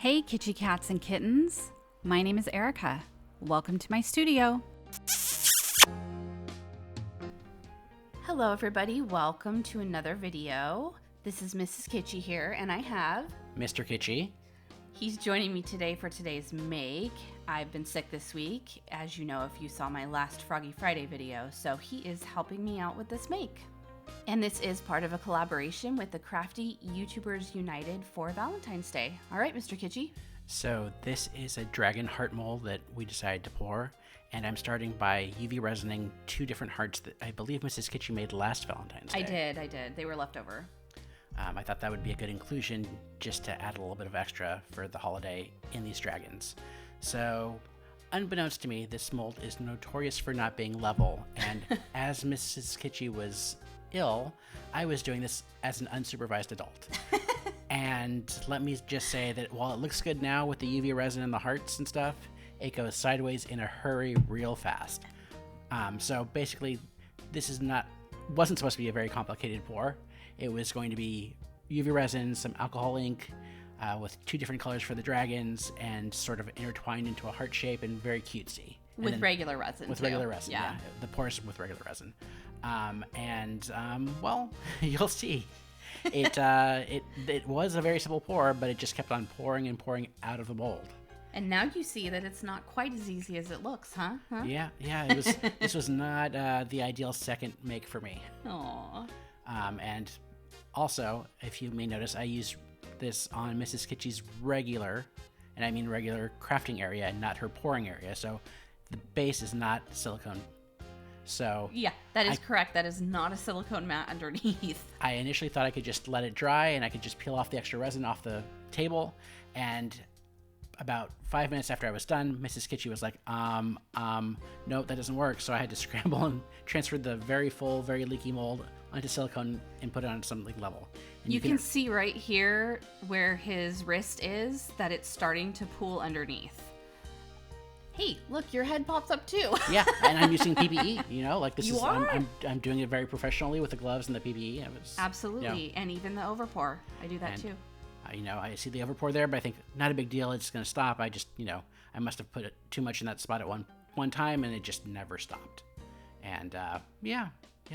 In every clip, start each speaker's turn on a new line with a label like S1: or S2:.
S1: Hey kitty cats and kittens, my name is Erica. Welcome to my studio. Hello everybody, welcome to another video. This is Mrs. Kitschy here and I have
S2: Mr. Kitschy.
S1: He's joining me today for today's make. I've been sick this week, as you know if you saw my last Froggy Friday video, so he is helping me out with this make. And this is part of a collaboration with the Crafty YouTubers United for Valentine's Day. All right, Mr. Kitschy.
S2: So this is a dragon heart mold that we decided to pour, and I'm starting by UV resining two different hearts that I believe Mrs. Kitschy made last Valentine's Day.
S1: I did. They were left over.
S2: I thought that would be a good inclusion just to add a little bit of extra for the holiday in these dragons. So, unbeknownst to me, this mold is notorious for not being level, and as Mrs. Kitschy was ill, I was doing this as an unsupervised adult. And let me just say that while it looks good now with the UV resin and the hearts and stuff, it goes sideways in a hurry real fast. So basically, this wasn't supposed to be a very complicated pour. It was going to be UV resin, some alcohol ink, with two different colors for the dragons, and sort of intertwined into a heart shape and very cutesy.
S1: With regular resin.
S2: With regular resin, yeah. The pour is with regular resin. Well, you'll see. It was a very simple pour, but it just kept on pouring and pouring out of the mold.
S1: And now you see that it's not quite as easy as it looks, huh?
S2: Yeah. It was. This was not the ideal second make for me.
S1: Aww.
S2: And also, if you may notice, I used this on Mrs. Kitschy's regular, and I mean regular crafting area, and not her pouring area. So the base is not silicone. So
S1: yeah, that is correct. That is not a silicone mat underneath.
S2: I initially thought I could just let it dry and I could just peel off the extra resin off the table. And about 5 minutes after I was done, Mrs. Kitschy was like, no, that doesn't work. So I had to scramble and transfer the very full, very leaky mold onto silicone and put it on something level. And
S1: you can see right here where his wrist is that it's starting to pool underneath. Hey, look, your head pops up too.
S2: Yeah, and I'm using PPE, like this
S1: you are?
S2: I'm doing it very professionally with the gloves and the PPE.
S1: Absolutely, and even the overpour. I do that too.
S2: I see the overpour there, but I think not a big deal. It's going to stop. I just, I must have put too much in that spot at one time, and it just never stopped. And yeah,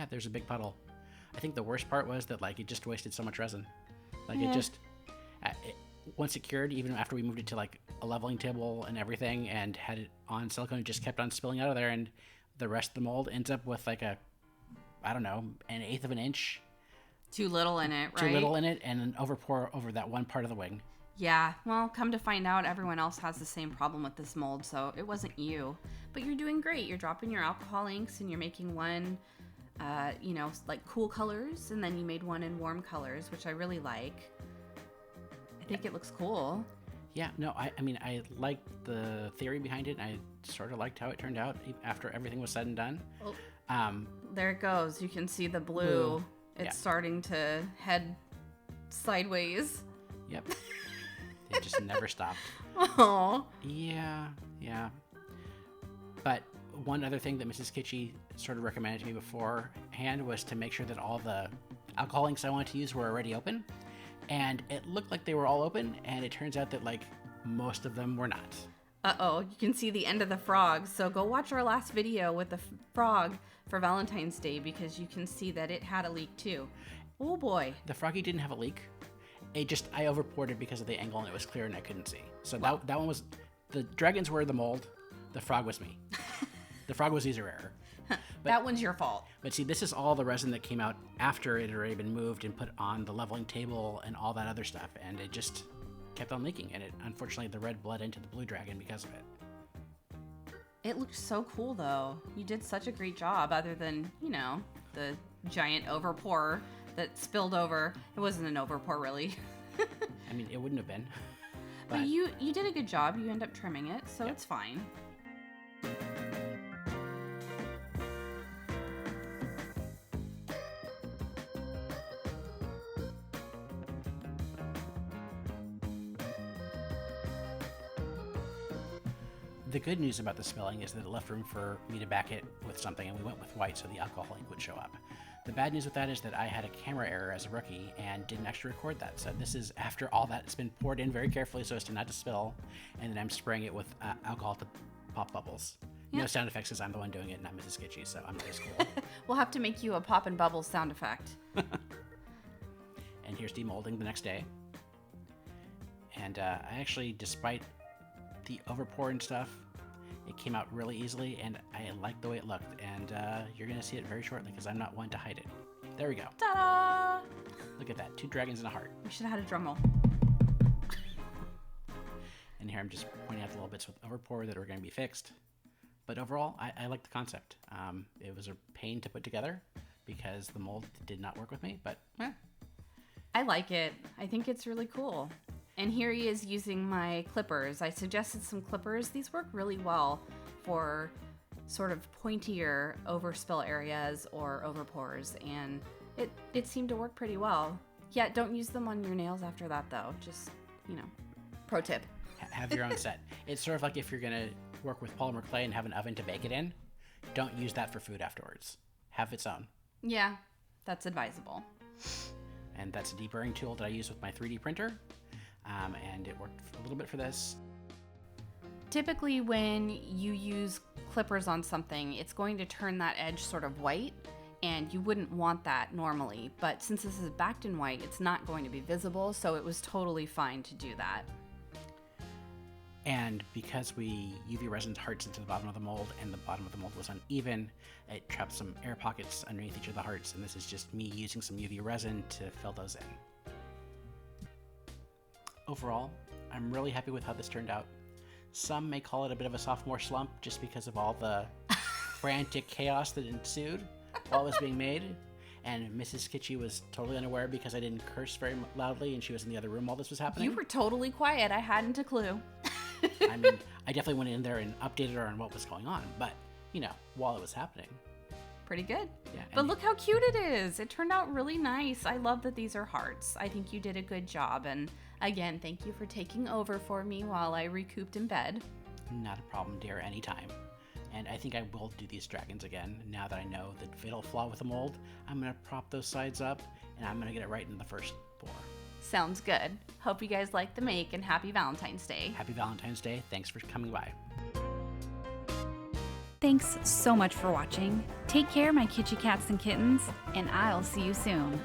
S2: there's a big puddle. I think the worst part was that it just wasted so much resin. It just, once it cured, even after we moved it to a leveling table and everything and had it on silicone, it just kept on spilling out of there, and the rest of the mold ends up with an eighth of an inch.
S1: Too little in it, right?
S2: Too little in it, and an overpour over that one part of the wing.
S1: Yeah, well, come to find out, everyone else has the same problem with this mold, so it wasn't you. But you're doing great. You're dropping your alcohol inks, and you're making one, cool colors, and then you made one in warm colors, which I really like. I think it looks cool.
S2: Yeah, no, I mean, I liked the theory behind it, and I sort of liked how it turned out after everything was said and done.
S1: Oh. There it goes. You can see the blue. It's starting to head sideways.
S2: Yep. It just never stopped.
S1: Oh.
S2: Yeah. But one other thing that Mrs. Kitschy sort of recommended to me beforehand was to make sure that all the alcohol inks I wanted to use were already open. And it looked like they were all open, and it turns out that most of them were not.
S1: Uh-oh, you can see the end of the frog. So go watch our last video with the frog for Valentine's Day, because you can see that it had a leak too. Oh boy.
S2: The froggy didn't have a leak. I overpoured it because of the angle, and it was clear and I couldn't see. So that one was, the dragons were the mold, the frog was me. The frog was user error.
S1: That one's your fault.
S2: But see, this is all the resin that came out after it had already been moved and put on the leveling table and all that other stuff, and it just kept on leaking, and unfortunately the red bled into the blue dragon because of it.
S1: It looked so cool though. You did such a great job, other than, the giant overpour that spilled over. It wasn't an overpour really.
S2: I mean, it wouldn't have been.
S1: But you did a good job. You end up trimming it, so It's fine.
S2: The good news about the spilling is that it left room for me to back it with something, and we went with white so the alcohol ink would show up. The bad news with that is that I had a camera error as a rookie and didn't actually record that. So this is after all that. It's been poured in very carefully so as to not to spill, and then I'm spraying it with alcohol to pop bubbles.
S1: Yeah.
S2: No sound effects because I'm the one doing it, not Mrs. Kitschy, so I'm really cool.
S1: We'll have to make you a pop and bubble sound effect.
S2: And here's demolding the next day. And I actually, despite the overpour and stuff, it came out really easily, and I like the way it looked. And you're going to see it very shortly because I'm not one to hide it. There we go.
S1: Ta-da!
S2: Look at that. 2 dragons and a heart.
S1: We should have had a drum roll.
S2: And here I'm just pointing out the little bits with overpour that are going to be fixed. But overall, I like the concept. It was a pain to put together because the mold did not work with me, but
S1: I like it. I think it's really cool. And here he is using my clippers. I suggested some clippers. These work really well for sort of pointier overspill areas or overpours, and it seemed to work pretty well. Yeah, don't use them on your nails after that though. Just, pro tip.
S2: Have your own set. It's sort of like if you're going to work with polymer clay and have an oven to bake it in, don't use that for food afterwards. Have its own.
S1: Yeah, that's advisable.
S2: And that's a deburring tool that I use with my 3D printer. And it worked a little bit for this.
S1: Typically when you use clippers on something, it's going to turn that edge sort of white, and you wouldn't want that normally. But since this is backed in white, it's not going to be visible, so it was totally fine to do that.
S2: And because we UV resined hearts into the bottom of the mold, and the bottom of the mold was uneven, it trapped some air pockets underneath each of the hearts, and this is just me using some UV resin to fill those in. Overall, I'm really happy with how this turned out. Some may call it a bit of a sophomore slump just because of all the frantic chaos that ensued while it was being made. And Mrs. Kitschy was totally unaware because I didn't curse very loudly and she was in the other room while this was happening.
S1: You were totally quiet. I hadn't a clue.
S2: I mean, I definitely went in there and updated her on what was going on, but, while it was happening.
S1: Pretty good.
S2: Yeah.
S1: But look how cute it is. It turned out really nice. I love that these are hearts. I think you did a good job. And again, thank you for taking over for me while I recouped in bed.
S2: Not a problem, dear, anytime. And I think I will do these dragons again. Now that I know the fatal flaw with the mold, I'm going to prop those sides up and I'm going to get it right in the first pour.
S1: Sounds good. Hope you guys like the make, and happy Valentine's Day.
S2: Happy Valentine's Day. Thanks for coming by.
S1: Thanks so much for watching. Take care, my kitschy cats and kittens, and I'll see you soon.